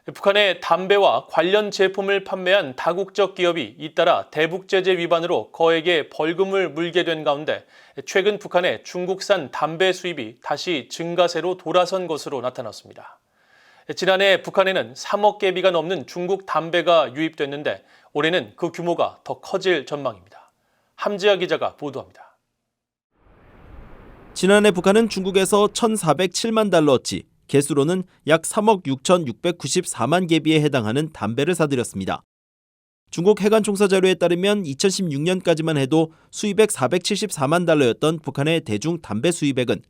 북한의 담배와 관련 제품을 판매한 다국적 기업이 잇따라 대북 제재 위반으로 거액의 벌금을 물게 된 가운데 최근 북한의 중국산 담배 수입이 다시 증가세로 돌아선 것으로 나타났습니다. 지난해 북한에는 3억 개비가 넘는 중국 담배가 유입됐는데 올해는 그 규모가 더 커질 전망입니다. 함지아 기자가 보도합니다. 지난해 북한은 중국에서 1,407만 달러어치, 개수로는 약 3억 6,694만 개비에 해당하는 담배를 사들였습니다. 중국 해관 총사 자료에 따르면 2016년까지만 해도 수입액 474만 달러였던 북한의 대중 담배 수입액은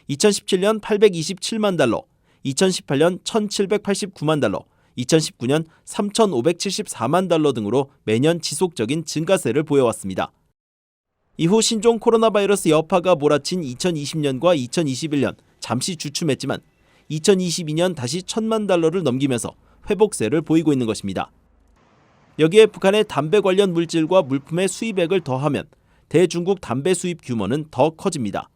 2017년 827만 달러, 2018년 1,789만 달러, 2019년 3,574만 달러 등으로 매년 지속적인 증가세를 보여왔습니다. 이후 신종 코로나 바이러스 여파가 몰아친 2020년과 2021년 잠시 주춤했지만 2022년 다시 1,000만 달러를 넘기면서 회복세를 보이고 있는 것입니다. 여기에 북한의 담배 관련 물질과 물품의 수입액을 더하면 대중국 담배 수입 규모는 더 커집니다.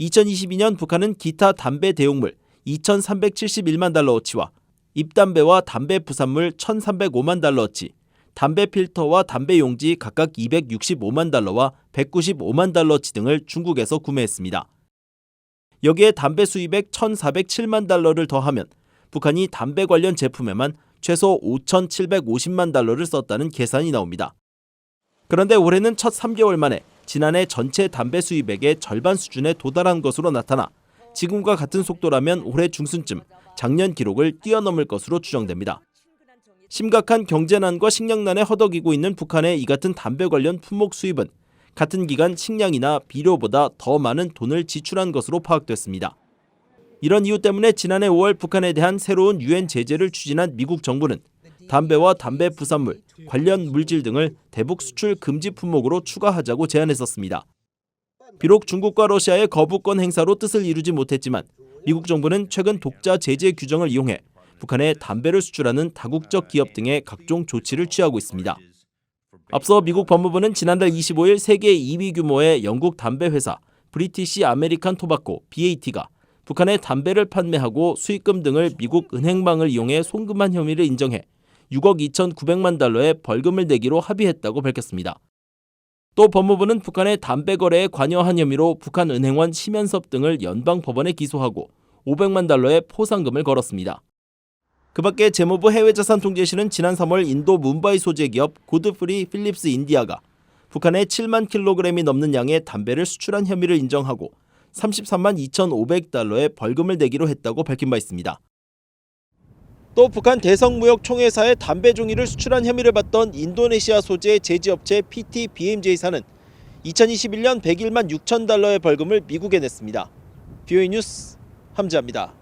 2022년 북한은 기타 담배 대용물 2,371만 달러어치와 입담배와 담배 부산물 1,305만 달러어치, 담배 필터와 담배 용지 각각 265만 달러와 195만 달러어치 등을 중국에서 구매했습니다. 여기에 담배 수입액 1,407만 달러를 더하면 북한이 담배 관련 제품에만 최소 5,750만 달러를 썼다는 계산이 나옵니다. 그런데 올해는 첫 3개월 만에 지난해 전체 담배 수입액의 절반 수준에 도달한 것으로 나타나 지금과 같은 속도라면 올해 중순쯤 작년 기록을 뛰어넘을 것으로 추정됩니다. 심각한 경제난과 식량난에 허덕이고 있는 북한의 이 같은 담배 관련 품목 수입은 같은 기간 식량이나 비료보다 더 많은 돈을 지출한 것으로 파악됐습니다. 이런 이유 때문에 지난해 5월 북한에 대한 새로운 유엔 제재를 추진한 미국 정부는 담배와 담배 부산물, 관련 물질 등을 대북 수출 금지 품목으로 추가하자고 제안했었습니다. 비록 중국과 러시아의 거부권 행사로 뜻을 이루지 못했지만 미국 정부는 최근 독자 제재 규정을 이용해 북한에 담배를 수출하는 다국적 기업 등의 각종 조치를 취하고 있습니다. 앞서 미국 법무부는 지난달 25일 세계 2위 규모의 영국 담배 회사 브리티시 아메리칸 토바코 BAT가 북한에 담배를 판매하고 수익금 등을 미국 은행망을 이용해 송금한 혐의를 인정해 6억 2,900만 달러의 벌금을 내기로 합의했다고 밝혔습니다. 또 법무부는 북한의 담배 거래에 관여한 혐의로 북한 은행원 심연섭 등을 연방법원에 기소하고 500만 달러의 포상금을 걸었습니다. 그 밖에 재무부 해외자산통제실은 지난 3월 인도 뭄바이 소재 기업 고드프리 필립스 인디아가 북한에 7만 킬로그램이 넘는 양의 담배를 수출한 혐의를 인정하고 33만 2,500달러의 벌금을 내기로 했다고 밝힌 바 있습니다. 또 북한 대성무역총회사에 담배 종이를 수출한 혐의를 받던 인도네시아 소재 제지업체 PT BMJ사는 2021년 101만 6천 달러의 벌금을 미국에 냈습니다. BOE 뉴스 함지아입니다.